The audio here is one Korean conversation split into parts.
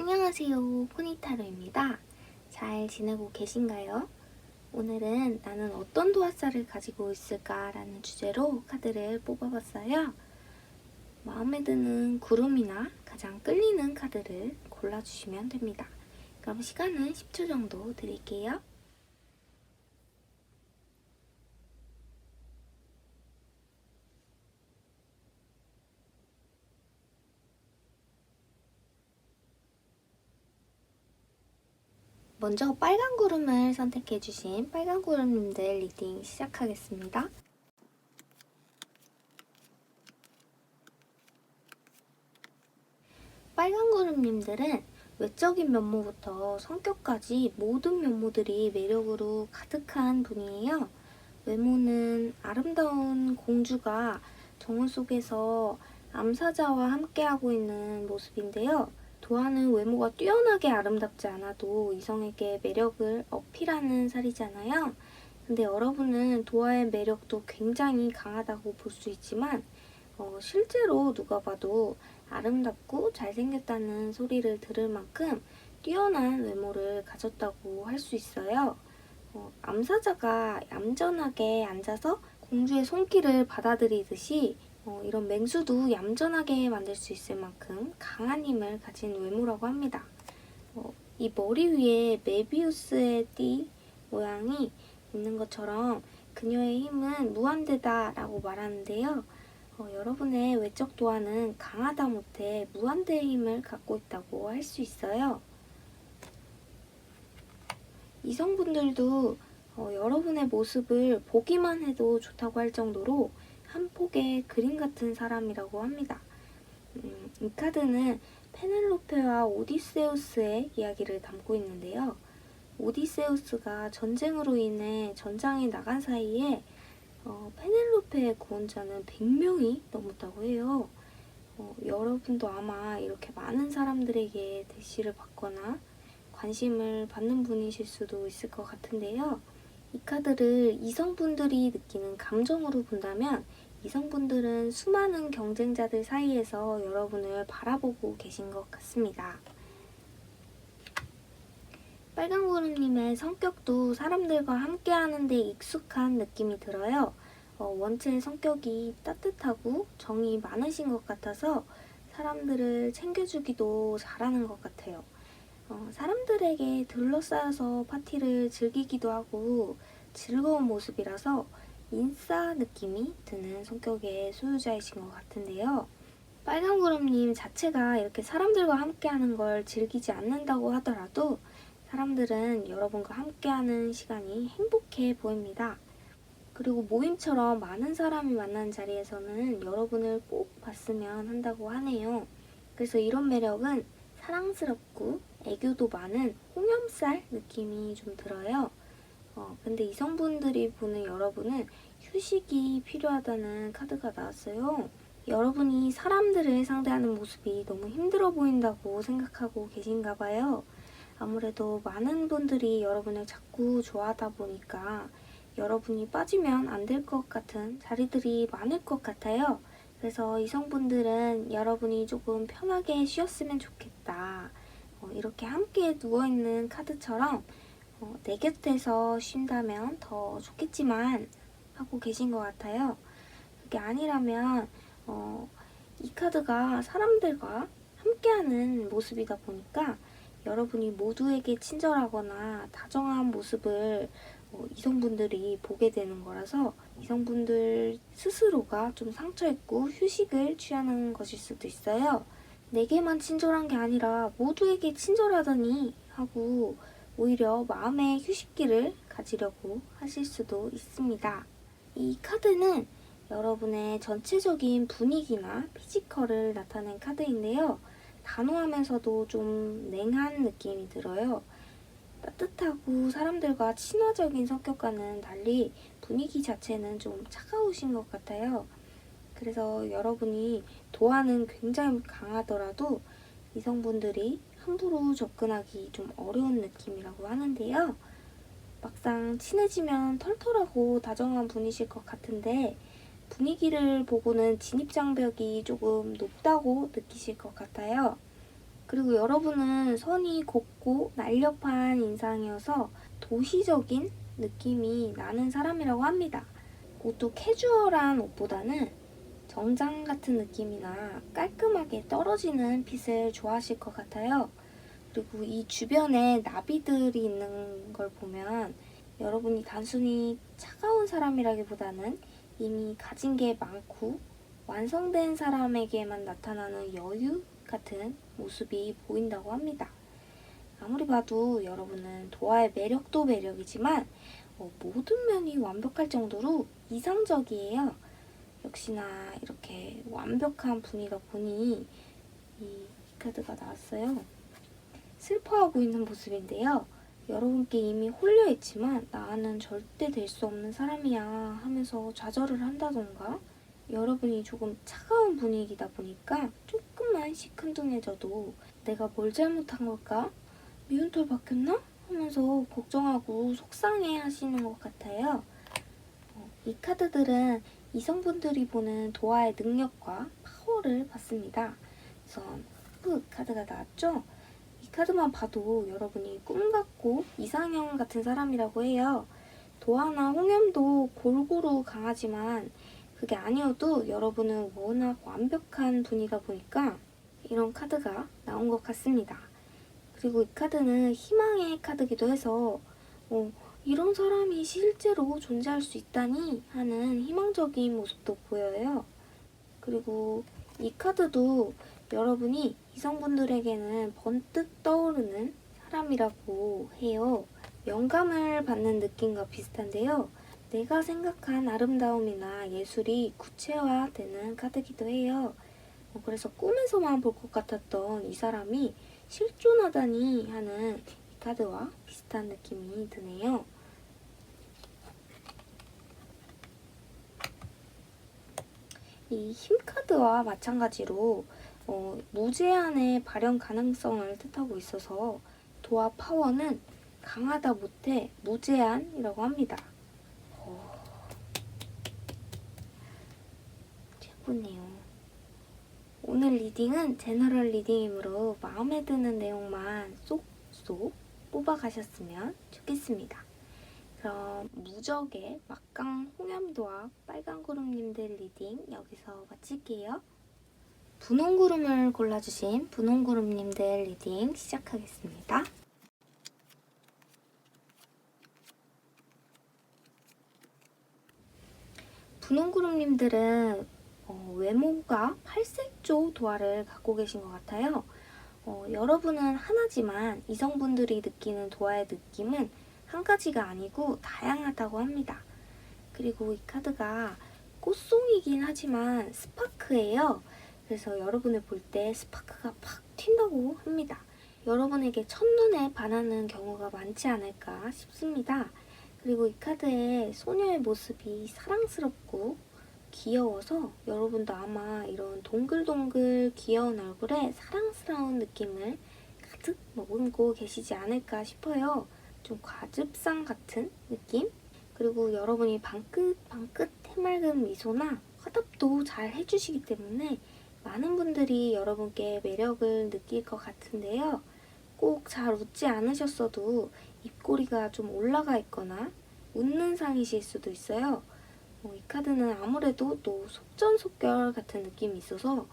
안녕하세요, 포니타로입니다. 잘 지내고 계신가요? 오늘은 나는 어떤 도화살을 가지고 있을까라는 주제로 카드를 뽑아봤어요. 마음에 드는 구름이나 가장 끌리는 카드를 골라주시면 됩니다. 그럼 시간은 10초 정도 드릴게요. 먼저 빨간 구름을 선택해주신 빨간 구름님들 리딩 시작하겠습니다. 빨간 구름님들은 외적인 면모부터 성격까지 모든 면모들이 매력으로 가득한 분이에요. 외모는 아름다운 공주가 정원 속에서 암사자와 함께하고 있는 모습인데요. 도화는 외모가 뛰어나게 아름답지 않아도 이성에게 매력을 어필하는 살이잖아요. 근데 여러분은 도화의 매력도 굉장히 강하다고 볼 수 있지만 실제로 누가 봐도 아름답고 잘생겼다는 소리를 들을 만큼 뛰어난 외모를 가졌다고 할 수 있어요. 암사자가 얌전하게 앉아서 공주의 손길을 받아들이듯이 이런 맹수도 얌전하게 만들 수 있을 만큼 강한 힘을 가진 외모라고 합니다. 이 머리 위에 메비우스의 띠 모양이 있는 것처럼 그녀의 힘은 무한대다라고 말하는데요. 여러분의 외적 도화는 강하다 못해 무한대의 힘을 갖고 있다고 할 수 있어요. 이성분들도 여러분의 모습을 보기만 해도 좋다고 할 정도로 한 폭의 그림 같은 사람이라고 합니다. 이 카드는 페넬로페와 오디세우스의 이야기를 담고 있는데요. 오디세우스가 전쟁으로 인해 전장에 나간 사이에 페넬로페의 구원자는 100명이 넘었다고 해요. 여러분도 아마 이렇게 많은 사람들에게 대시를 받거나 관심을 받는 분이실 수도 있을 것 같은데요. 이 카드를 이성분들이 느끼는 감정으로 본다면 이성분들은 수많은 경쟁자들 사이에서 여러분을 바라보고 계신 것 같습니다. 빨강구름님의 성격도 사람들과 함께하는 데 익숙한 느낌이 들어요. 원체 성격이 따뜻하고 정이 많으신 것 같아서 사람들을 챙겨주기도 잘하는 것 같아요. 사람들에게 둘러싸여서 파티를 즐기기도 하고 즐거운 모습이라서 인싸 느낌이 드는 성격의 소유자이신 것 같은데요. 빨강구름님 자체가 이렇게 사람들과 함께하는 걸 즐기지 않는다고 하더라도 사람들은 여러분과 함께하는 시간이 행복해 보입니다. 그리고 모임처럼 많은 사람이 만난 자리에서는 여러분을 꼭 봤으면 한다고 하네요. 그래서 이런 매력은 사랑스럽고 애교도 많은 홍염살 느낌이 좀 들어요. 근데 이성분들이 보는 여러분은 휴식이 필요하다는 카드가 나왔어요. 여러분이 사람들을 상대하는 모습이 너무 힘들어 보인다고 생각하고 계신가 봐요. 아무래도 많은 분들이 여러분을 자꾸 좋아하다 보니까 여러분이 빠지면 안 될 것 같은 자리들이 많을 것 같아요. 그래서 이성분들은 여러분이 조금 편하게 쉬었으면 좋겠다. 이렇게 함께 누워있는 카드처럼 내 곁에서 쉰다면 더 좋겠지만 하고 계신 것 같아요. 그게 아니라면 이 카드가 사람들과 함께하는 모습이다 보니까 여러분이 모두에게 친절하거나 다정한 모습을 이성분들이 보게 되는 거라서 이성분들 스스로가 좀 상처있고 휴식을 취하는 것일 수도 있어요. 내게만 친절한 게 아니라 모두에게 친절하더니 하고 오히려 마음의 휴식기를 가지려고 하실 수도 있습니다. 이 카드는 여러분의 전체적인 분위기나 피지컬을 나타낸 카드인데요. 단호하면서도 좀 냉한 느낌이 들어요. 따뜻하고 사람들과 친화적인 성격과는 달리 분위기 자체는 좀 차가우신 것 같아요. 그래서 여러분이 도화는 굉장히 강하더라도 이성분들이 함부로 접근하기 좀 어려운 느낌이라고 하는데요. 막상 친해지면 털털하고 다정한 분이실 것 같은데 분위기를 보고는 진입장벽이 조금 높다고 느끼실 것 같아요. 그리고 여러분은 선이 곱고 날렵한 인상이어서 도시적인 느낌이 나는 사람이라고 합니다. 옷도 캐주얼한 옷보다는 정장 같은 느낌이나 깔끔하게 떨어지는 핏을 좋아하실 것 같아요. 그리고 이 주변에 나비들이 있는 걸 보면 여러분이 단순히 차가운 사람이라기보다는 이미 가진 게 많고 완성된 사람에게만 나타나는 여유 같은 모습이 보인다고 합니다. 아무리 봐도 여러분은 도화의 매력도 매력이지만 모든 면이 완벽할 정도로 이상적이에요. 역시나 이렇게 완벽한 분이다 보니 이 카드가 나왔어요. 슬퍼하고 있는 모습인데요. 여러분께 이미 홀려있지만 나는 절대 될 수 없는 사람이야 하면서 좌절을 한다던가 여러분이 조금 차가운 분위기다 보니까 조금만 시큰둥해져도 내가 뭘 잘못한 걸까? 미운 털 박혔나? 하면서 걱정하고 속상해 하시는 것 같아요. 이 카드들은 이성분들이 보는 도화의 능력과 파워를 받습니다. 우선 카드가 나왔죠? 이 카드만 봐도 여러분이 꿈 같고 이상형 같은 사람이라고 해요. 도화나 홍염도 골고루 강하지만 그게 아니어도 여러분은 워낙 완벽한 분이다 보니까 이런 카드가 나온 것 같습니다. 그리고 이 카드는 희망의 카드기도 해서 이런 사람이 실제로 존재할 수 있다니 하는 희망적인 모습도 보여요. 그리고 이 카드도 여러분이 이성분들에게는 번뜩 떠오르는 사람이라고 해요. 영감을 받는 느낌과 비슷한데요. 내가 생각한 아름다움이나 예술이 구체화되는 카드기도 해요. 그래서 꿈에서만 볼 것 같았던 이 사람이 실존하다니 하는 이 카드와 비슷한 느낌이 드네요. 이 힘 카드와 마찬가지로 무제한의 발현 가능성을 뜻하고 있어서 도화 파워는 강하다 못해 무제한이라고 합니다. 최고네요. 오늘 리딩은 제너럴 리딩이므로 마음에 드는 내용만 쏙쏙 뽑아가셨으면 좋겠습니다. 그럼 무적의 막강 홍염도와 빨간구름님들 리딩 여기서 마칠게요. 분홍구름을 골라주신 분홍구름님들 리딩 시작하겠습니다. 분홍구름님들은 외모가 팔색조 도화를 갖고 계신 것 같아요. 여러분은 하나지만 이성분들이 느끼는 도화의 느낌은 한 가지가 아니고 다양하다고 합니다. 그리고 이 카드가 꽃송이긴 하지만 스파크예요. 그래서 여러분을 볼 때 스파크가 팍 튄다고 합니다. 여러분에게 첫눈에 반하는 경우가 많지 않을까 싶습니다. 그리고 이 카드의 소녀의 모습이 사랑스럽고 귀여워서 여러분도 아마 이런 동글동글 귀여운 얼굴에 사랑스러운 느낌을 가득 머금고 계시지 않을까 싶어요. 좀 과즙상 같은 느낌? 그리고 여러분이 방긋방긋 해맑은 미소나 화답도 잘 해주시기 때문에 많은 분들이 여러분께 매력을 느낄 것 같은데요. 꼭 잘 웃지 않으셨어도 입꼬리가 좀 올라가 있거나 웃는 상이실 수도 있어요. 이 카드는 아무래도 또 속전속결 같은 느낌이 있어서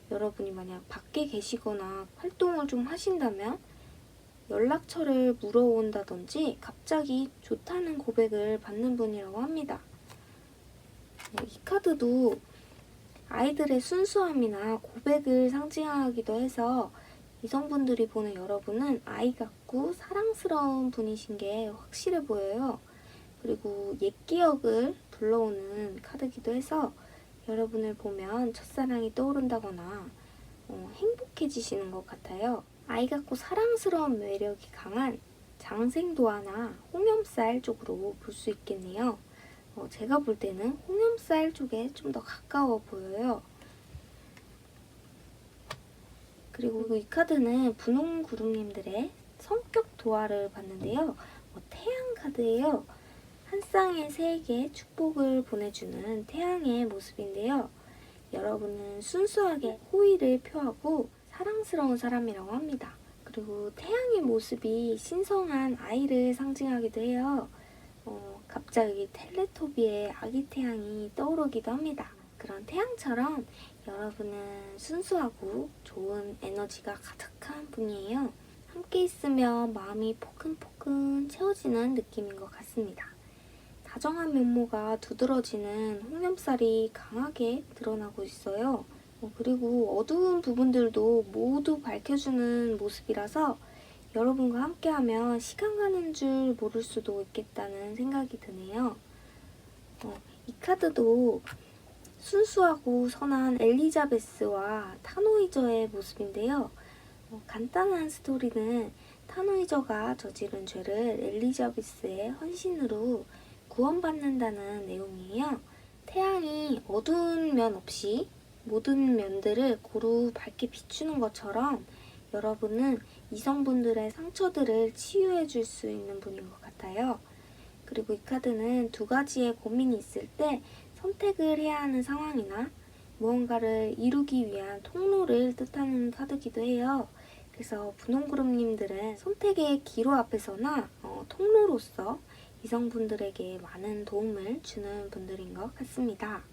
여러분이 만약 밖에 계시거나 활동을 좀 하신다면 연락처를 물어온다든지 갑자기 좋다는 고백을 받는 분이라고 합니다. 이 카드도 아이들의 순수함이나 고백을 상징하기도 해서 이성분들이 보는 여러분은 아이 같고 사랑스러운 분이신 게 확실해 보여요. 그리고 옛 기억을 불러오는 카드기도 해서 여러분을 보면 첫사랑이 떠오른다거나 행복해지시는 것 같아요. 아이 같고 사랑스러운 매력이 강한 장생도화나 홍염살 쪽으로 볼 수 있겠네요. 제가 볼 때는 홍염살 쪽에 좀 더 가까워 보여요. 그리고 이 카드는 분홍구름님들의 성격 도화를 봤는데요. 태양 카드예요. 한 쌍의 새에게 축복을 보내주는 태양의 모습인데요. 여러분은 순수하게 호의를 표하고 사랑스러운 사람이라고 합니다. 그리고 태양의 모습이 신성한 아이를 상징하기도 해요. 갑자기 텔레토비의 아기 태양이 떠오르기도 합니다. 그런 태양처럼 여러분은 순수하고 좋은 에너지가 가득한 분이에요. 함께 있으면 마음이 포근포근 채워지는 느낌인 것 같습니다. 다정한 면모가 두드러지는 홍염살이 강하게 드러나고 있어요. 그리고 어두운 부분들도 모두 밝혀주는 모습이라서 여러분과 함께하면 시간 가는 줄 모를 수도 있겠다는 생각이 드네요. 이 카드도 순수하고 선한 엘리자베스와 타노이저의 모습인데요. 간단한 스토리는 타노이저가 저지른 죄를 엘리자베스의 헌신으로 구원받는다는 내용이에요. 태양이 어두운 면 없이 모든 면들을 고루 밝게 비추는 것처럼 여러분은 이성분들의 상처들을 치유해 줄 수 있는 분인 것 같아요. 그리고 이 카드는 두 가지의 고민이 있을 때 선택을 해야 하는 상황이나 무언가를 이루기 위한 통로를 뜻하는 카드기도 해요. 그래서 분홍그룹님들은 선택의 기로 앞에서나 통로로서 이성분들에게 많은 도움을 주는 분들인 것 같습니다.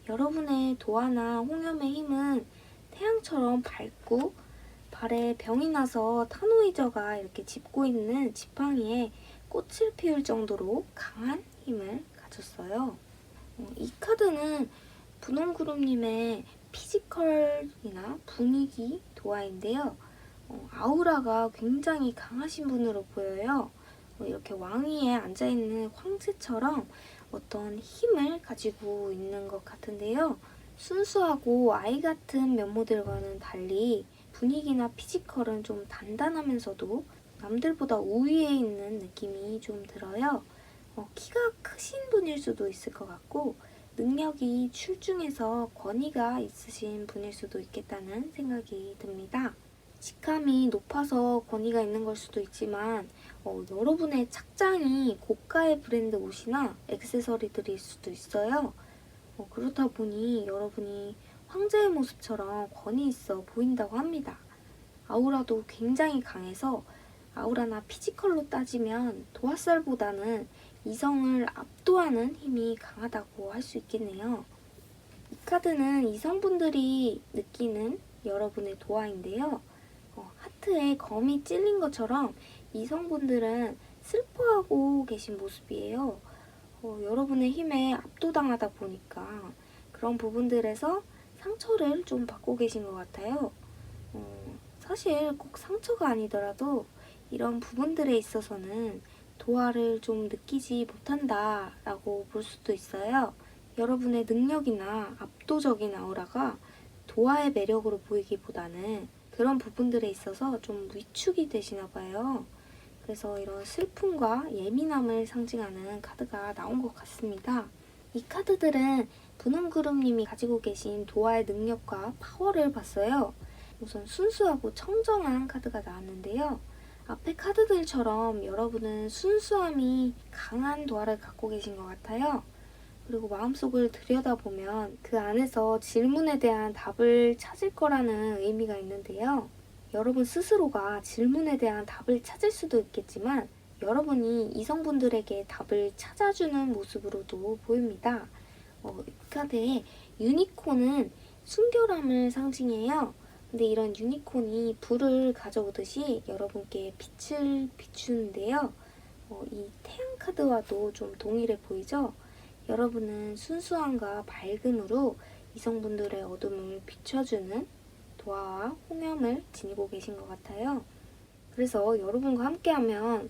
여러분의 도화나 홍염의 힘은 태양처럼 밝고 발에 병이 나서 타노이저가 이렇게 짚고 있는 지팡이에 꽃을 피울 정도로 강한 힘을 가졌어요. 이 카드는 분홍그룹님의 피지컬이나 분위기 도화인데요. 아우라가 굉장히 강하신 분으로 보여요. 이렇게 왕위에 앉아있는 황제처럼 어떤 힘을 가지고 있는 것 같은데요. 순수하고 아이 같은 면모들과는 달리 분위기나 피지컬은 좀 단단하면서도 남들보다 우위에 있는 느낌이 좀 들어요. 키가 크신 분일 수도 있을 것 같고 능력이 출중해서 권위가 있으신 분일 수도 있겠다는 생각이 듭니다. 직함이 높아서 권위가 있는 걸 수도 있지만 여러분의 착장이 고가의 브랜드 옷이나 액세서리들일 수도 있어요. 그렇다 보니 여러분이 황제의 모습처럼 권위 있어 보인다고 합니다. 아우라도 굉장히 강해서 아우라나 피지컬로 따지면 도화살보다는 이성을 압도하는 힘이 강하다고 할 수 있겠네요. 이 카드는 이성분들이 느끼는 여러분의 도화인데요. 하트에 검이 찔린 것처럼 이성분들은 슬퍼하고 계신 모습이에요. 여러분의 힘에 압도당하다 보니까 그런 부분들에서 상처를 좀 받고 계신 것 같아요. 사실 꼭 상처가 아니더라도 이런 부분들에 있어서는 도화를 좀 느끼지 못한다라고 볼 수도 있어요. 여러분의 능력이나 압도적인 아우라가 도화의 매력으로 보이기보다는 그런 부분들에 있어서 좀 위축이 되시나 봐요. 그래서 이런 슬픔과 예민함을 상징하는 카드가 나온 것 같습니다. 이 카드들은 분홍그룹님이 가지고 계신 도화의 능력과 파워를 봤어요. 우선 순수하고 청정한 카드가 나왔는데요. 앞에 카드들처럼 여러분은 순수함이 강한 도화를 갖고 계신 것 같아요. 그리고 마음속을 들여다보면 그 안에서 질문에 대한 답을 찾을 거라는 의미가 있는데요. 여러분 스스로가 질문에 대한 답을 찾을 수도 있겠지만 여러분이 이성분들에게 답을 찾아주는 모습으로도 보입니다. 이 카드의 유니콘은 순결함을 상징해요. 근데 이런 유니콘이 불을 가져오듯이 여러분께 빛을 비추는데요. 이 태양 카드와도 좀 동일해 보이죠? 여러분은 순수함과 밝음으로 이성분들의 어둠을 비춰주는 도화와 홍염을 지니고 계신 것 같아요. 그래서 여러분과 함께하면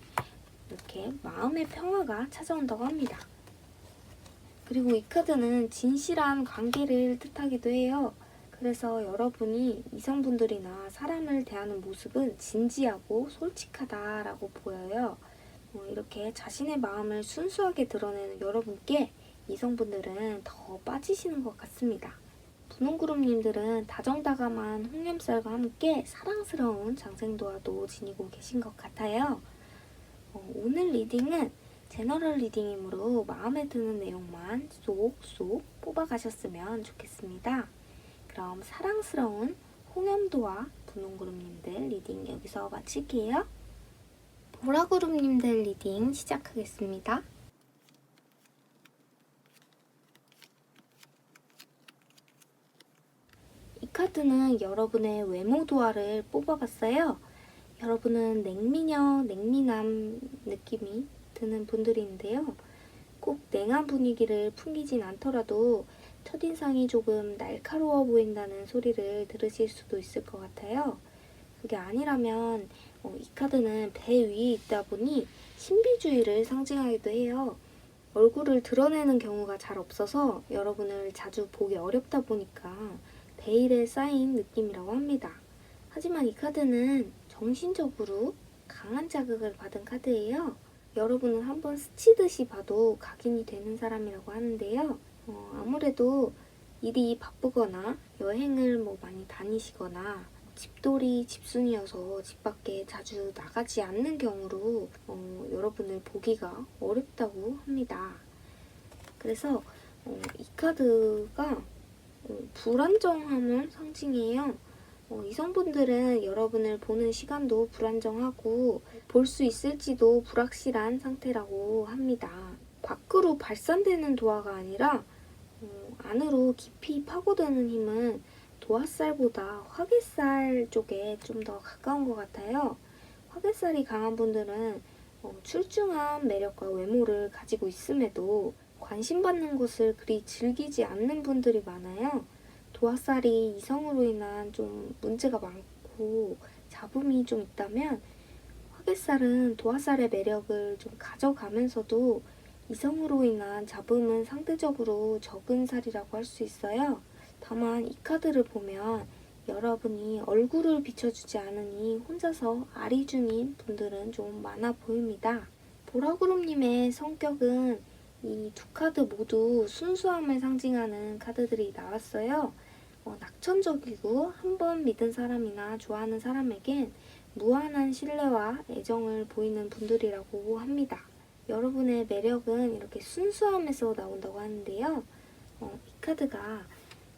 이렇게 마음의 평화가 찾아온다고 합니다. 그리고 이 카드는 진실한 관계를 뜻하기도 해요. 그래서 여러분이 이성분들이나 사람을 대하는 모습은 진지하고 솔직하다라고 보여요. 이렇게 자신의 마음을 순수하게 드러내는 여러분께 이성분들은 더 빠지시는 것 같습니다. 분홍그룹님들은 다정다감한 홍염살과 함께 사랑스러운 장생도화도 지니고 계신 것 같아요. 오늘 리딩은 제너럴 리딩이므로 마음에 드는 내용만 쏙쏙 뽑아가셨으면 좋겠습니다. 그럼 사랑스러운 홍염도와 분홍그룹님들 리딩 여기서 마칠게요. 보라그룹님들 리딩 시작하겠습니다. 이 카드는 여러분의 외모 도화를 뽑아봤어요. 여러분은 냉미녀, 냉미남 느낌이 드는 분들인데요. 꼭 냉한 분위기를 풍기진 않더라도 첫인상이 조금 날카로워 보인다는 소리를 들으실 수도 있을 것 같아요. 그게 아니라면 이 카드는 배 위에 있다 보니 신비주의를 상징하기도 해요. 얼굴을 드러내는 경우가 잘 없어서 여러분을 자주 보기 어렵다 보니까 베일에 쌓인 느낌이라고 합니다. 하지만 이 카드는 정신적으로 강한 자극을 받은 카드예요. 여러분은 한번 스치듯이 봐도 각인이 되는 사람이라고 하는데요. 아무래도 일이 바쁘거나 여행을 많이 다니시거나 집돌이 집순이어서 집 밖에 자주 나가지 않는 경우로 여러분을 보기가 어렵다고 합니다. 그래서 이 카드가 불안정함을 상징해요. 이성분들은 여러분을 보는 시간도 불안정하고 볼 수 있을지도 불확실한 상태라고 합니다. 밖으로 발산되는 도화가 아니라 안으로 깊이 파고드는 힘은 도화살보다 화개살 쪽에 좀 더 가까운 것 같아요. 화개살이 강한 분들은 출중한 매력과 외모를 가지고 있음에도 관심받는 것을 그리 즐기지 않는 분들이 많아요. 도화살이 이성으로 인한 좀 문제가 많고 잡음이 좀 있다면 화개살은 도화살의 매력을 좀 가져가면서도 이성으로 인한 잡음은 상대적으로 적은 살이라고 할 수 있어요. 다만 이 카드를 보면 여러분이 얼굴을 비춰주지 않으니 혼자서 아리 중인 분들은 좀 많아 보입니다. 보라그룹님의 성격은 이 두 카드 모두 순수함을 상징하는 카드들이 나왔어요. 낙천적이고 한 번 믿은 사람이나 좋아하는 사람에겐 무한한 신뢰와 애정을 보이는 분들이라고 합니다. 여러분의 매력은 이렇게 순수함에서 나온다고 하는데요. 이 카드가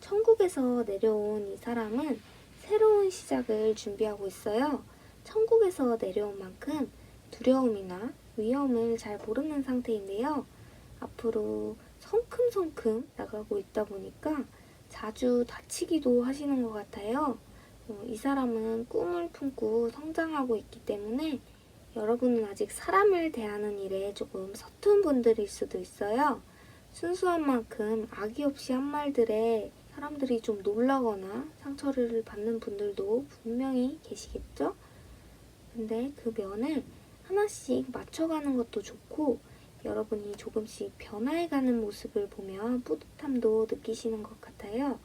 천국에서 내려온 이 사람은 새로운 시작을 준비하고 있어요. 천국에서 내려온 만큼 두려움이나 위험을 잘 모르는 상태인데요. 앞으로 성큼성큼 나가고 있다 보니까 자주 다치기도 하시는 것 같아요. 이 사람은 꿈을 품고 성장하고 있기 때문에 여러분은 아직 사람을 대하는 일에 조금 서툰 분들일 수도 있어요. 순수한 만큼 악의 없이 한 말들에 사람들이 좀 놀라거나 상처를 받는 분들도 분명히 계시겠죠? 근데 그 면을 하나씩 맞춰가는 것도 좋고 여러분이 조금씩 변화해가는 모습을 보면 뿌듯함도 느끼시는 것 같아요.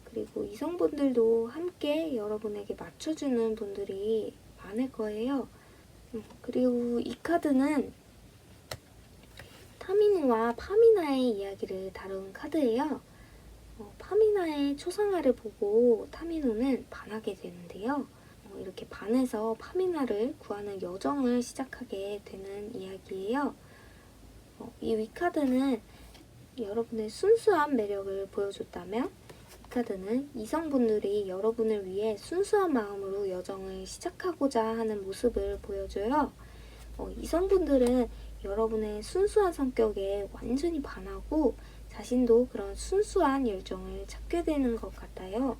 그리고 이성분들도 함께 여러분에게 맞춰주는 분들이 많을 거예요. 그리고 이 카드는 타미노와 파미나의 이야기를 다룬 카드예요. 파미나의 초상화를 보고 타미노는 반하게 되는데요. 이렇게 반해서 파미나를 구하는 여정을 시작하게 되는 이야기예요. 이 위카드는 여러분의 순수한 매력을 보여줬다면 이 카드는 이성분들이 여러분을 위해 순수한 마음으로 여정을 시작하고자 하는 모습을 보여줘요. 이성분들은 여러분의 순수한 성격에 완전히 반하고 자신도 그런 순수한 열정을 찾게 되는 것 같아요.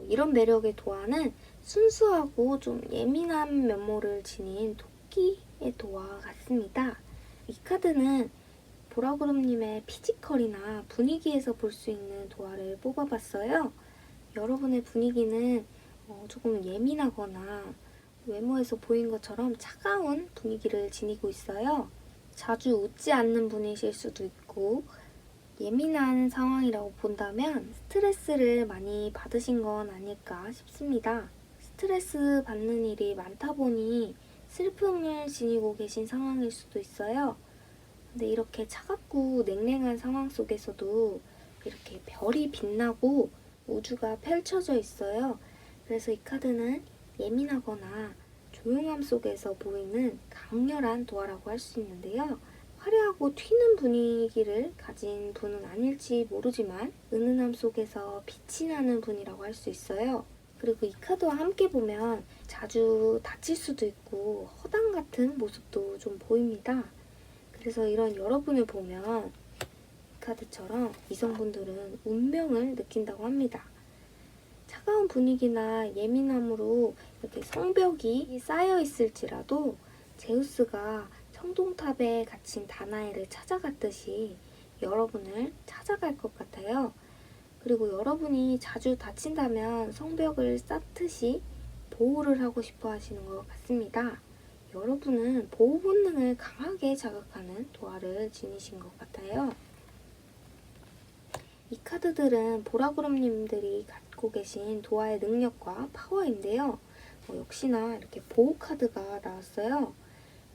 이런 매력의 도화는 순수하고 좀 예민한 면모를 지닌 토끼의 도화 같습니다. 이 카드는 보라그룹님의 피지컬이나 분위기에서 볼 수 있는 도화를 뽑아봤어요. 여러분의 분위기는 조금 예민하거나 외모에서 보인 것처럼 차가운 분위기를 지니고 있어요. 자주 웃지 않는 분이실 수도 있고 예민한 상황이라고 본다면 스트레스를 많이 받으신 건 아닐까 싶습니다. 스트레스 받는 일이 많다 보니 슬픔을 지니고 계신 상황일 수도 있어요. 근데 이렇게 차갑고 냉랭한 상황 속에서도 이렇게 별이 빛나고 우주가 펼쳐져 있어요. 그래서 이 카드는 예민하거나 조용함 속에서 보이는 강렬한 도화라고 할 수 있는데요. 화려하고 튀는 분위기를 가진 분은 아닐지 모르지만 은은함 속에서 빛이 나는 분이라고 할 수 있어요. 그리고 이 카드와 함께 보면 자주 다칠 수도 있고 허당 같은 모습도 좀 보입니다. 그래서 이런 여러분을 보면 이 카드처럼 이성분들은 운명을 느낀다고 합니다. 차가운 분위기나 예민함으로 이렇게 성벽이 쌓여 있을지라도 제우스가 청동탑에 갇힌 다나엘을 찾아갔듯이 여러분을 찾아갈 것 같아요. 그리고 여러분이 자주 다친다면 성벽을 쌓듯이 보호를 하고 싶어 하시는 것 같습니다. 여러분은 보호 본능을 강하게 자극하는 도화를 지니신 것 같아요. 이 카드들은 보라구름님들이 갖고 계신 도화의 능력과 파워인데요. 역시나 이렇게 보호 카드가 나왔어요.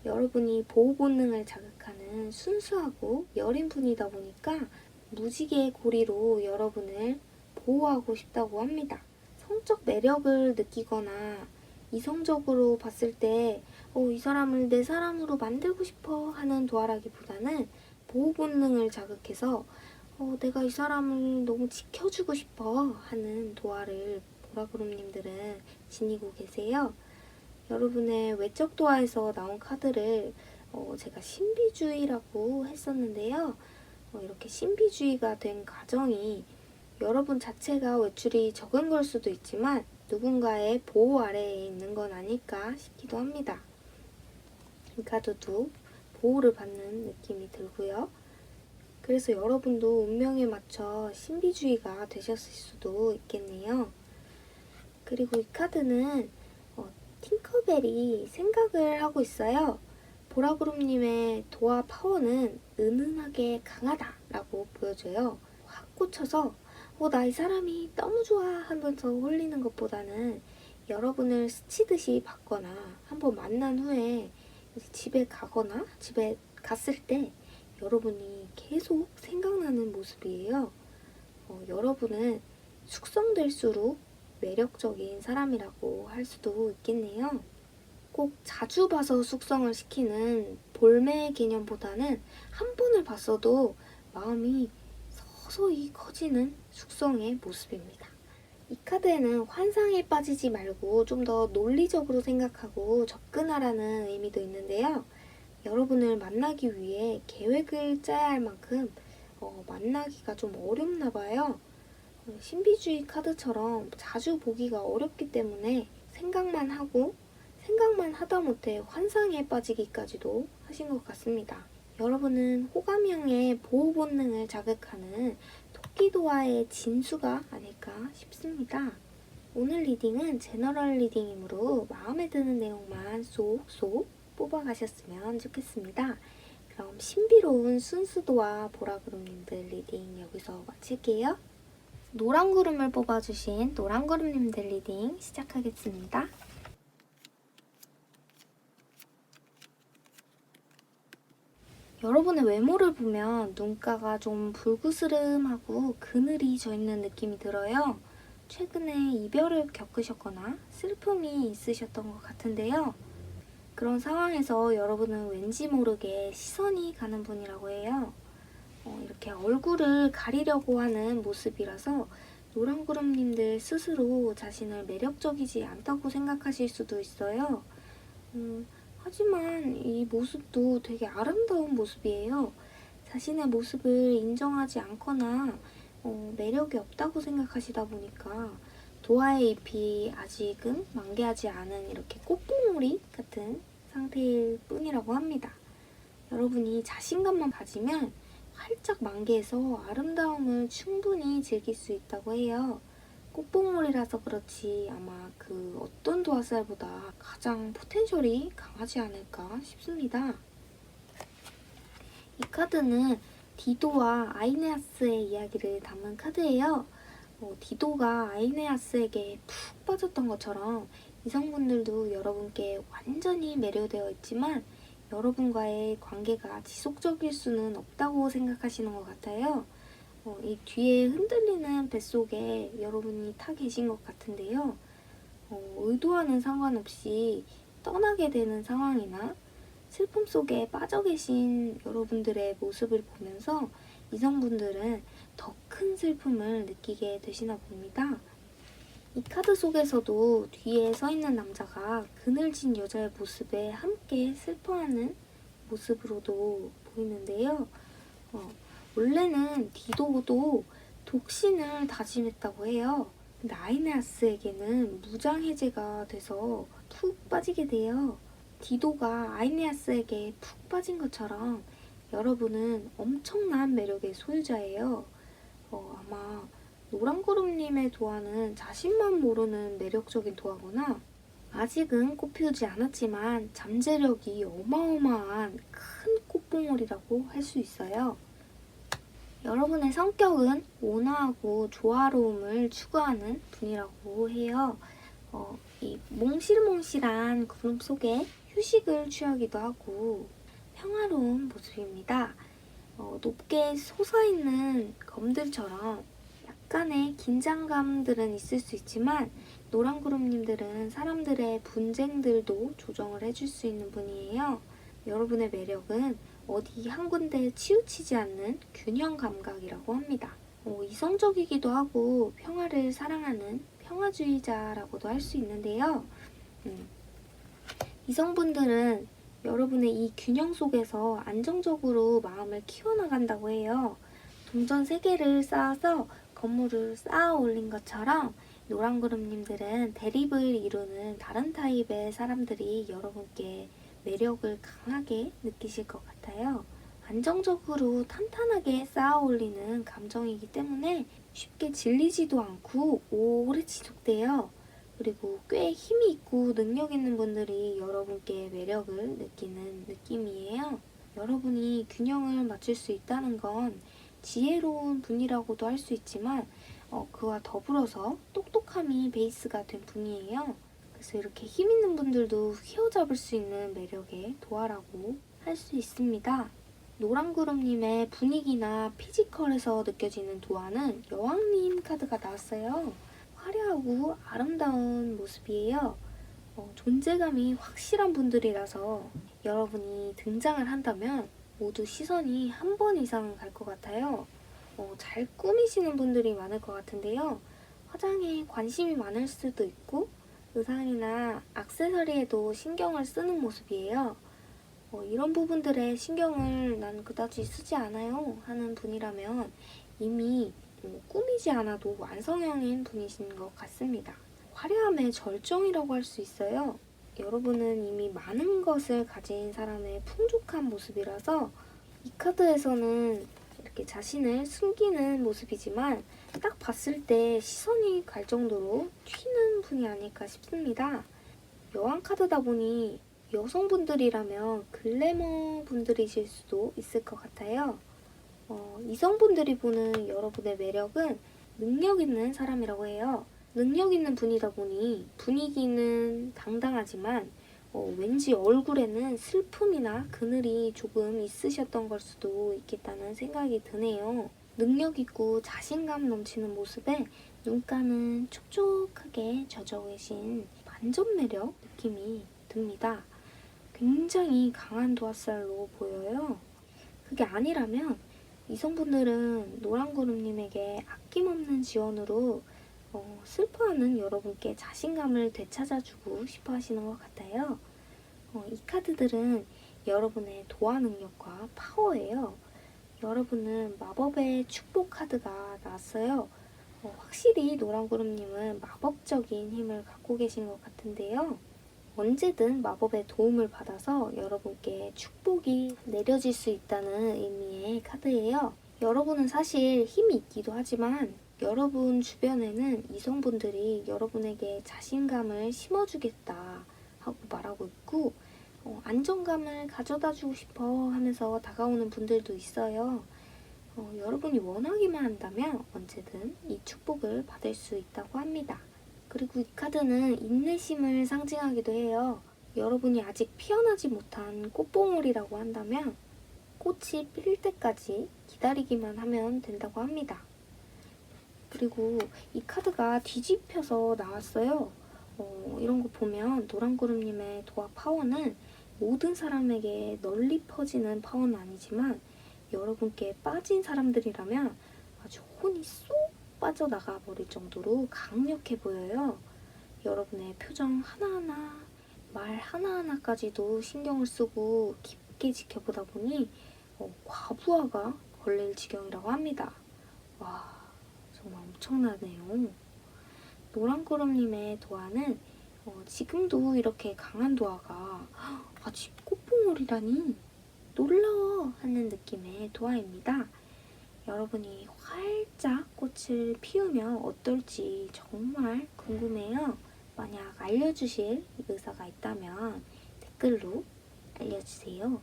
여러분이 보호 본능을 자극하는 순수하고 여린 분이다 보니까 무지개의 고리로 여러분을 보호하고 싶다고 합니다. 성적 매력을 느끼거나 이성적으로 봤을 때 이 사람을 내 사람으로 만들고 싶어 하는 도화라기보다는 보호 본능을 자극해서 내가 이 사람을 너무 지켜주고 싶어 하는 도화를 보라구름님들은 지니고 계세요. 여러분의 외적 도화에서 나온 카드를 제가 신비주의라고 했었는데요. 이렇게 신비주의가 된 과정이 여러분 자체가 외출이 적은 걸 수도 있지만 누군가의 보호 아래에 있는 건 아닐까 싶기도 합니다. 이 카드도 보호를 받는 느낌이 들고요. 그래서 여러분도 운명에 맞춰 신비주의가 되셨을 수도 있겠네요. 그리고 이 카드는 팅커벨이 생각을 하고 있어요. 보라구름님의 도화 파워는 은은하게 강하다라고 보여줘요. 확 꽂혀서 나 이 사람이 너무 좋아 하면서 홀리는 것보다는 여러분을 스치듯이 봤거나 한번 만난 후에 집에 가거나 집에 갔을 때 여러분이 계속 생각나는 모습이에요. 여러분은 숙성될수록 매력적인 사람이라고 할 수도 있겠네요. 꼭 자주 봐서 숙성을 시키는 볼매 개념보다는 한 번을 봤어도 마음이 서서히 커지는 숙성의 모습입니다. 이 카드에는 환상에 빠지지 말고 좀 더 논리적으로 생각하고 접근하라는 의미도 있는데요. 여러분을 만나기 위해 계획을 짜야 할 만큼 만나기가 좀 어렵나 봐요. 신비주의 카드처럼 자주 보기가 어렵기 때문에 생각만 하고 생각만 하다못해 환상에 빠지기까지도 하신 것 같습니다. 여러분은 호감형의 보호 본능을 자극하는 토끼도화의 진수가 아닐까 싶습니다. 오늘 리딩은 제너럴 리딩이므로 마음에 드는 내용만 쏙쏙 뽑아가셨으면 좋겠습니다. 그럼 신비로운 순수도화 보라구름님들 리딩 여기서 마칠게요. 노란구름을 뽑아주신 노란구름님들 리딩 시작하겠습니다. 여러분의 외모를 보면 눈가가 좀 불그스름하고 그늘이 져있는 느낌이 들어요. 최근에 이별을 겪으셨거나 슬픔이 있으셨던 것 같은데요. 그런 상황에서 여러분은 왠지 모르게 시선이 가는 분이라고 해요. 이렇게 얼굴을 가리려고 하는 모습이라서 노란구름님들 스스로 자신을 매력적이지 않다고 생각하실 수도 있어요. 하지만 이 모습도 되게 아름다운 모습이에요. 자신의 모습을 인정하지 않거나 매력이 없다고 생각하시다 보니까 도화의 잎이 아직은 만개하지 않은 이렇게 꽃봉오리 같은 상태일 뿐이라고 합니다. 여러분이 자신감만 가지면 활짝 만개해서 아름다움을 충분히 즐길 수 있다고 해요. 꽃봉오리라서 그렇지 아마 그 어떤 도화살보다 가장 포텐셜이 강하지 않을까 싶습니다. 이 카드는 디도와 아이네아스의 이야기를 담은 카드예요. 디도가 아이네아스에게 푹 빠졌던 것처럼 이성분들도 여러분께 완전히 매료되어 있지만 여러분과의 관계가 지속적일 수는 없다고 생각하시는 것 같아요. 이 뒤에 흔들리는 뱃속에 여러분이 타 계신 것 같은데요. 의도와는 상관없이 떠나게 되는 상황이나 슬픔 속에 빠져 계신 여러분들의 모습을 보면서 이성분들은 더 큰 슬픔을 느끼게 되시나 봅니다. 이 카드 속에서도 뒤에 서 있는 남자가 그늘진 여자의 모습에 함께 슬퍼하는 모습으로도 보이는데요. 원래는 디도도 독신을 다짐했다고 해요. 근데 아이네아스에게는 무장 해제가 돼서 푹 빠지게 돼요. 디도가 아이네아스에게 푹 빠진 것처럼 여러분은 엄청난 매력의 소유자예요. 아마 노랑구름님의 도화는 자신만 모르는 매력적인 도화거나 아직은 꽃 피우지 않았지만 잠재력이 어마어마한 큰 꽃봉오리라고 할 수 있어요. 여러분의 성격은 온화하고 조화로움을 추구하는 분이라고 해요. 이 몽실몽실한 구름 속에 휴식을 취하기도 하고 평화로운 모습입니다. 높게 솟아있는 검들처럼 약간의 긴장감들은 있을 수 있지만 노랑구름님들은 사람들의 분쟁들도 조정을 해줄 수 있는 분이에요. 여러분의 매력은 어디 한 군데에 치우치지 않는 균형 감각이라고 합니다. 이성적이기도 하고 평화를 사랑하는 평화주의자라고도 할 수 있는데요. 이성분들은 여러분의 이 균형 속에서 안정적으로 마음을 키워나간다고 해요. 동전 3개를 쌓아서 건물을 쌓아 올린 것처럼 노랑구름님들은 대립을 이루는 다른 타입의 사람들이 여러분께 매력을 강하게 느끼실 것 같아요. 안정적으로 탄탄하게 쌓아 올리는 감정이기 때문에 쉽게 질리지도 않고 오래 지속돼요. 그리고 꽤 힘이 있고 능력 있는 분들이 여러분께 매력을 느끼는 느낌이에요. 여러분이 균형을 맞출 수 있다는 건 지혜로운 분이라고도 할 수 있지만 그와 더불어서 똑똑함이 베이스가 된 분이에요. 그래서 이렇게 힘 있는 분들도 휘어잡을 수 있는 매력의 도화라고 할 수 있습니다. 노랑구름님의 분위기나 피지컬에서 느껴지는 도화는 여왕님 카드가 나왔어요. 화려하고 아름다운 모습이에요. 존재감이 확실한 분들이라서 여러분이 등장을 한다면 모두 시선이 한 번 이상 갈 것 같아요. 잘 꾸미시는 분들이 많을 것 같은데요. 화장에 관심이 많을 수도 있고 의상이나 액세서리에도 신경을 쓰는 모습이에요. 이런 부분들에 신경을 난 그다지 쓰지 않아요 하는 분이라면 이미 꾸미지 않아도 완성형인 분이신 것 같습니다. 화려함의 절정이라고 할 수 있어요. 여러분은 이미 많은 것을 가진 사람의 풍족한 모습이라서 이 카드에서는 이렇게 자신을 숨기는 모습이지만 딱 봤을 때 시선이 갈 정도로 튀는 분이 아닐까 싶습니다. 여왕 카드다 보니 여성분들이라면 글래머 분들이실 수도 있을 것 같아요. 이성분들이 보는 여러분의 매력은 능력 있는 사람이라고 해요. 능력 있는 분이다 보니 분위기는 당당하지만 왠지 얼굴에는 슬픔이나 그늘이 조금 있으셨던 걸 수도 있겠다는 생각이 드네요. 능력 있고 자신감 넘치는 모습에 눈가는 촉촉하게 젖어 계신 반전 매력 느낌이 듭니다. 굉장히 강한 도화살로 보여요. 그게 아니라면 이성분들은 노랑구름님에게 아낌없는 지원으로 슬퍼하는 여러분께 자신감을 되찾아주고 싶어 하시는 것 같아요. 이 카드들은 여러분의 도화 능력과 파워예요. 여러분은 마법의 축복 카드가 나왔어요. 확실히 노랑구름님은 마법적인 힘을 갖고 계신 것 같은데요. 언제든 마법의 도움을 받아서 여러분께 축복이 내려질 수 있다는 의미의 카드예요. 여러분은 사실 힘이 있기도 하지만 여러분 주변에는 이성분들이 여러분에게 자신감을 심어주겠다 하고 말하고 있고 안정감을 가져다주고 싶어 하면서 다가오는 분들도 있어요. 여러분이 원하기만 한다면 언제든 이 축복을 받을 수 있다고 합니다. 그리고 이 카드는 인내심을 상징하기도 해요. 여러분이 아직 피어나지 못한 꽃봉오리라고 한다면 꽃이 필 때까지 기다리기만 하면 된다고 합니다. 그리고 이 카드가 뒤집혀서 나왔어요. 이런 거 보면 노랑구름님의 도화 파워는 모든 사람에게 널리 퍼지는 파워는 아니지만 여러분께 빠진 사람들이라면 아주 혼이 쏙 빠져나가 버릴 정도로 강력해 보여요. 여러분의 표정 하나하나, 말 하나하나까지도 신경을 쓰고 깊게 지켜보다 보니 과부하가 걸릴 지경이라고 합니다. 와, 정말 엄청나네요. 노랑구름님의 도화는 지금도 이렇게 강한 도화가 아직 꽃봉오리라니 놀라워 하는 느낌의 도화입니다. 여러분이 활짝 꽃을 피우면 어떨지 정말 궁금해요. 만약 알려주실 의사가 있다면 댓글로 알려주세요.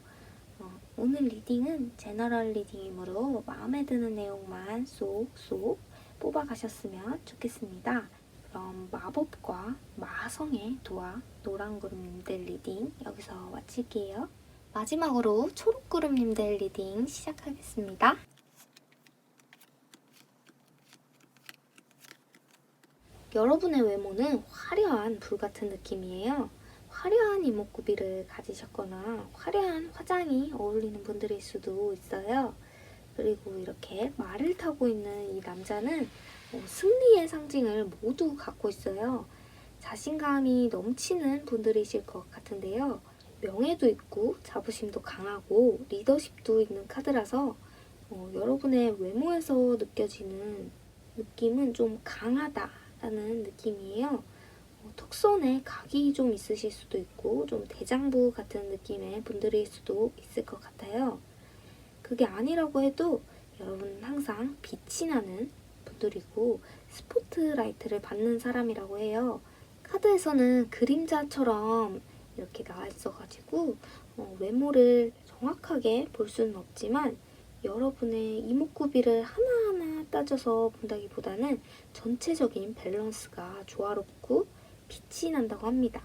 오늘 리딩은 제너럴 리딩이므로 마음에 드는 내용만 쏙쏙 뽑아가셨으면 좋겠습니다. 그럼 마법과 마성의 도화 노랑구름님들 리딩 여기서 마칠게요. 마지막으로 초록구름님들 리딩 시작하겠습니다. 여러분의 외모는 화려한 불 같은 느낌이에요. 화려한 이목구비를 가지셨거나 화려한 화장이 어울리는 분들일 수도 있어요. 그리고 이렇게 말을 타고 있는 이 남자는 승리의 상징을 모두 갖고 있어요. 자신감이 넘치는 분들이실 것 같은데요. 명예도 있고 자부심도 강하고 리더십도 있는 카드라서 여러분의 외모에서 느껴지는 느낌은 좀 강하다라는 느낌이에요. 턱선에 각이 좀 있으실 수도 있고 좀 대장부 같은 느낌의 분들일 수도 있을 것 같아요. 그게 아니라고 해도 여러분은 항상 빛이 나는 분들이고 스포트라이트를 받는 사람이라고 해요. 카드에서는 그림자처럼 이렇게 나와 있어가지고 외모를 정확하게 볼 수는 없지만 여러분의 이목구비를 하나하나 따져서 본다기보다는 전체적인 밸런스가 조화롭고 빛이 난다고 합니다.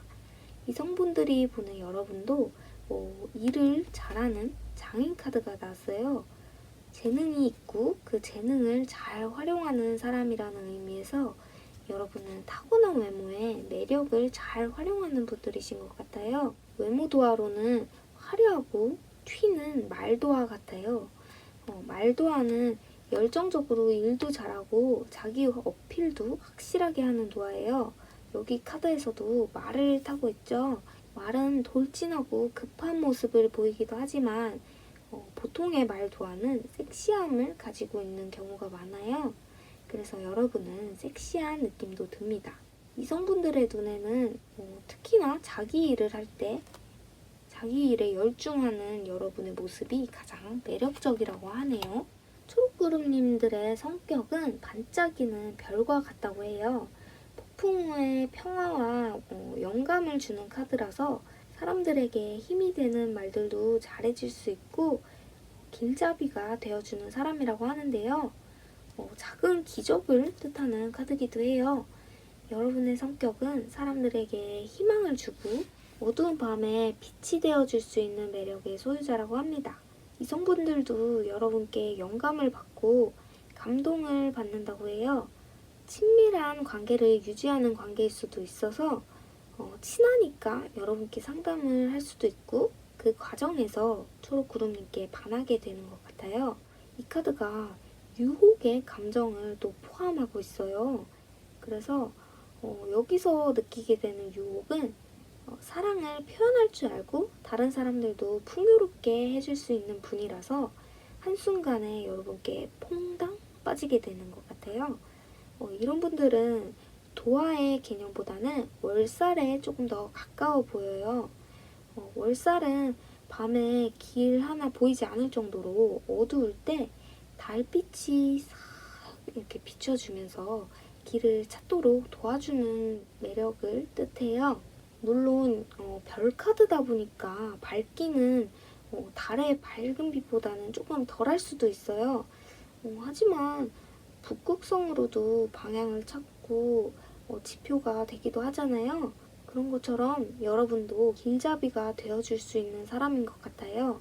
이성분들이 보는 여러분도 일을 잘하는 장인 카드가 나왔어요. 재능이 있고 그 재능을 잘 활용하는 사람이라는 의미에서 여러분은 타고난 외모에 매력을 잘 활용하는 분들이신 것 같아요. 외모 도화로는 화려하고 튀는 말도화 같아요. 말도화는 열정적으로 일도 잘하고 자기 어필도 확실하게 하는 도화예요. 여기 카드에서도 말을 타고 있죠. 말은 돌진하고 급한 모습을 보이기도 하지만 보통의 말 도화는 섹시함을 가지고 있는 경우가 많아요. 그래서 여러분은 섹시한 느낌도 듭니다. 이성분들의 눈에는 특히나 자기 일을 할 때 자기 일에 열중하는 여러분의 모습이 가장 매력적이라고 하네요. 초록구름님들의 성격은 반짝이는 별과 같다고 해요. 폭풍의 평화와 영감을 주는 카드라서 사람들에게 힘이 되는 말들도 잘해줄 수 있고 길잡이가 되어주는 사람이라고 하는데요. 작은 기적을 뜻하는 카드기도 해요. 여러분의 성격은 사람들에게 희망을 주고 어두운 밤에 빛이 되어줄 수 있는 매력의 소유자라고 합니다. 이성분들도 여러분께 영감을 받고 감동을 받는다고 해요. 친밀한 관계를 유지하는 관계일 수도 있어서 친하니까 여러분께 상담을 할 수도 있고 그 과정에서 초록구름님께 반하게 되는 것 같아요. 이 카드가 유혹의 감정을 또 포함하고 있어요. 그래서 여기서 느끼게 되는 유혹은 사랑을 표현할 줄 알고 다른 사람들도 풍요롭게 해줄 수 있는 분이라서 한순간에 여러분께 퐁당 빠지게 되는 것 같아요. 이런 분들은 도화의 개념보다는 월살에 조금 더 가까워 보여요. 월살은 밤에 길 하나 보이지 않을 정도로 어두울 때 달빛이 싹 이렇게 비춰주면서 길을 찾도록 도와주는 매력을 뜻해요. 물론 별 카드다 보니까 밝기는 달의 밝은 빛보다는 조금 덜할 수도 있어요. 하지만 북극성으로도 방향을 찾고 지표가 되기도 하잖아요. 그런 것처럼 여러분도 길잡이가 되어줄 수 있는 사람인 것 같아요.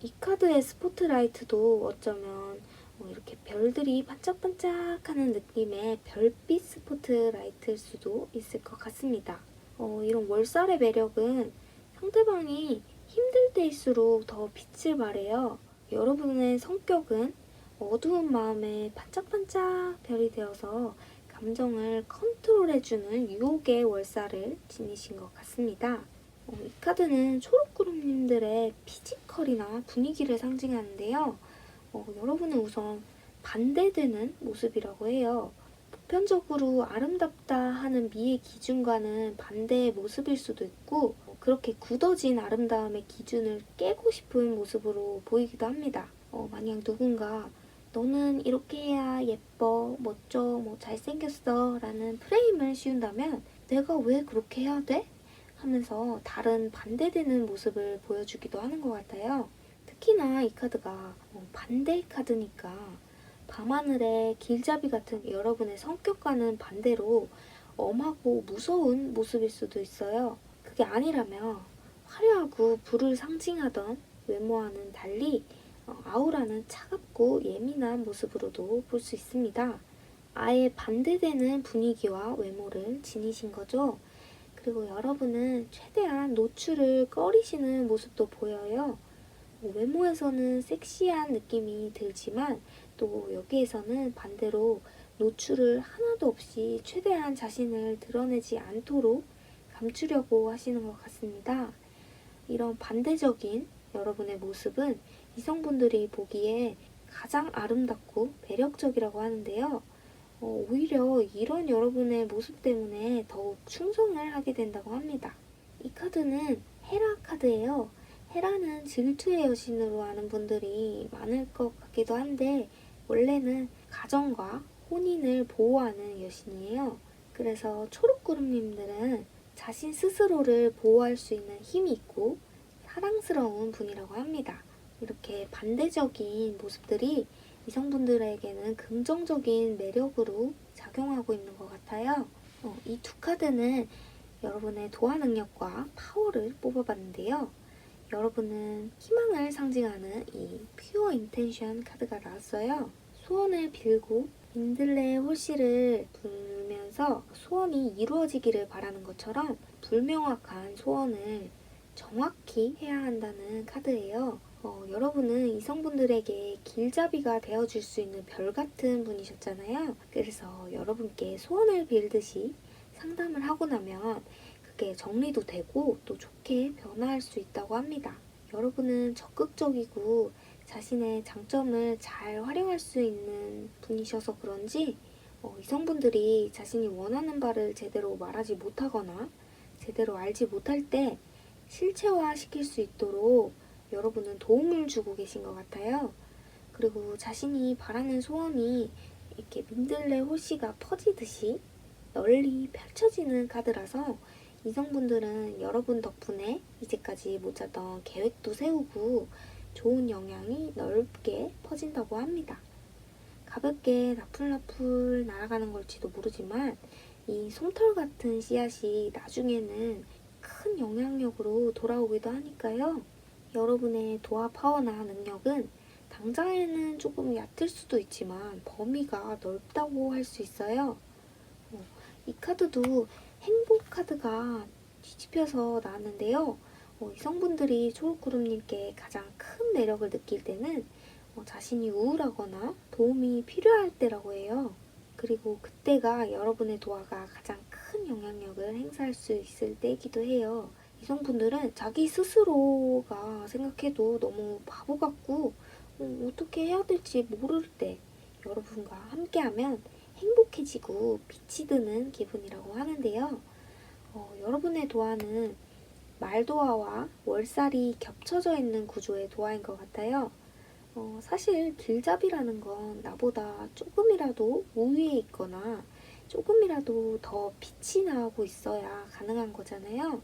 이 카드의 스포트라이트도 어쩌면 이렇게 별들이 반짝반짝하는 느낌의 별빛 스포트라이트일 수도 있을 것 같습니다. 이런 월살의 매력은 상대방이 힘들 때일수록 더 빛을 발해요. 여러분의 성격은 어두운 마음에 반짝반짝 별이 되어서 감정을 컨트롤해주는 유혹의 월사를 지니신 것 같습니다. 이 카드는 초록구름님들의 피지컬이나 분위기를 상징하는데요. 여러분은 우선 반대되는 모습이라고 해요. 보편적으로 아름답다 하는 미의 기준과는 반대의 모습일 수도 있고 그렇게 굳어진 아름다움의 기준을 깨고 싶은 모습으로 보이기도 합니다. 만약 누군가 너는 이렇게 해야 예뻐, 멋져, 잘생겼어 라는 프레임을 씌운다면 내가 왜 그렇게 해야 돼? 하면서 다른 반대되는 모습을 보여주기도 하는 것 같아요. 특히나 이 카드가 반대 카드니까 밤하늘의 길잡이 같은 여러분의 성격과는 반대로 엄하고 무서운 모습일 수도 있어요. 그게 아니라면 화려하고 불을 상징하던 외모와는 달리 아우라는 차갑고 예민한 모습으로도 볼 수 있습니다. 아예 반대되는 분위기와 외모를 지니신 거죠. 그리고 여러분은 최대한 노출을 꺼리시는 모습도 보여요. 외모에서는 섹시한 느낌이 들지만 또 여기에서는 반대로 노출을 하나도 없이 최대한 자신을 드러내지 않도록 감추려고 하시는 것 같습니다. 이런 반대적인 여러분의 모습은 이성분들이 보기에 가장 아름답고 매력적이라고 하는데요. 오히려 이런 여러분의 모습 때문에 더욱 충성을 하게 된다고 합니다. 이 카드는 헤라 카드예요. 헤라는 질투의 여신으로 아는 분들이 많을 것 같기도 한데 원래는 가정과 혼인을 보호하는 여신이에요. 그래서 초록구름님들은 자신 스스로를 보호할 수 있는 힘이 있고 사랑스러운 분이라고 합니다. 이렇게 반대적인 모습들이 이성분들에게는 긍정적인 매력으로 작용하고 있는 것 같아요. 이 두 카드는 여러분의 도화 능력과 파워를 뽑아봤는데요. 여러분은 희망을 상징하는 이 퓨어 인텐션 카드가 나왔어요. 소원을 빌고 민들레 홀씨를 불면서 소원이 이루어지기를 바라는 것처럼 불명확한 소원을 정확히 해야 한다는 카드예요. 여러분은 이성분들에게 길잡이가 되어줄 수 있는 별 같은 분이셨잖아요. 그래서 여러분께 소원을 빌듯이 상담을 하고 나면 그게 정리도 되고 또 좋게 변화할 수 있다고 합니다. 여러분은 적극적이고 자신의 장점을 잘 활용할 수 있는 분이셔서 그런지 이성분들이 자신이 원하는 바를 제대로 말하지 못하거나 제대로 알지 못할 때 실체화시킬 수 있도록 여러분은 도움을 주고 계신 것 같아요. 그리고 자신이 바라는 소원이 이렇게 민들레 홀씨가 퍼지듯이 널리 펼쳐지는 카드라서 이성분들은 여러분 덕분에 이제까지 못 짰던 계획도 세우고 좋은 영향이 넓게 퍼진다고 합니다. 가볍게 나풀나풀 날아가는 걸지도 모르지만 이 솜털 같은 씨앗이 나중에는 큰 영향력으로 돌아오기도 하니까요. 여러분의 도화 파워나 능력은 당장에는 조금 얕을 수도 있지만 범위가 넓다고 할 수 있어요. 이 카드도 행복 카드가 뒤집혀서 나왔는데요. 이성분들이 초록구름님께 가장 큰 매력을 느낄 때는 자신이 우울하거나 도움이 필요할 때라고 해요. 그리고 그때가 여러분의 도화가 가장 큰 영향력을 행사할 수 있을 때이기도 해요. 이성분들은 자기 스스로가 생각해도 너무 바보 같고 어떻게 해야 될지 모를 때 여러분과 함께하면 행복해지고 빛이 드는 기분이라고 하는데요. 여러분의 도화는 말도화와 월살이 겹쳐져 있는 구조의 도화인 것 같아요. 사실 길잡이라는 건 나보다 조금이라도 우위에 있거나 조금이라도 더 빛이 나고 있어야 가능한 거잖아요.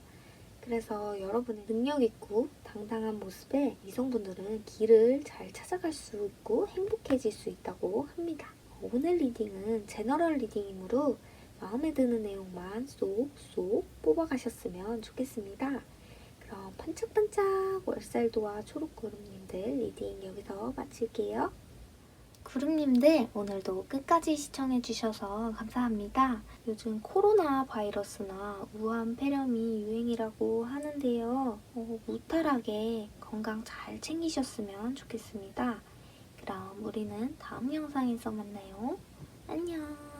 그래서 여러분의 능력 있고 당당한 모습에 이성분들은 길을 잘 찾아갈 수 있고 행복해질 수 있다고 합니다. 오늘 리딩은 제너럴 리딩이므로 마음에 드는 내용만 쏙쏙 뽑아가셨으면 좋겠습니다. 그럼 반짝반짝 월살도와 초록구름님들 리딩 여기서 마칠게요. 구름님들 오늘도 끝까지 시청해주셔서 감사합니다. 요즘 코로나 바이러스나 우한 폐렴이 유행이라고 하는데요. 무탈하게 건강 잘 챙기셨으면 좋겠습니다. 그럼 우리는 다음 영상에서 만나요. 안녕.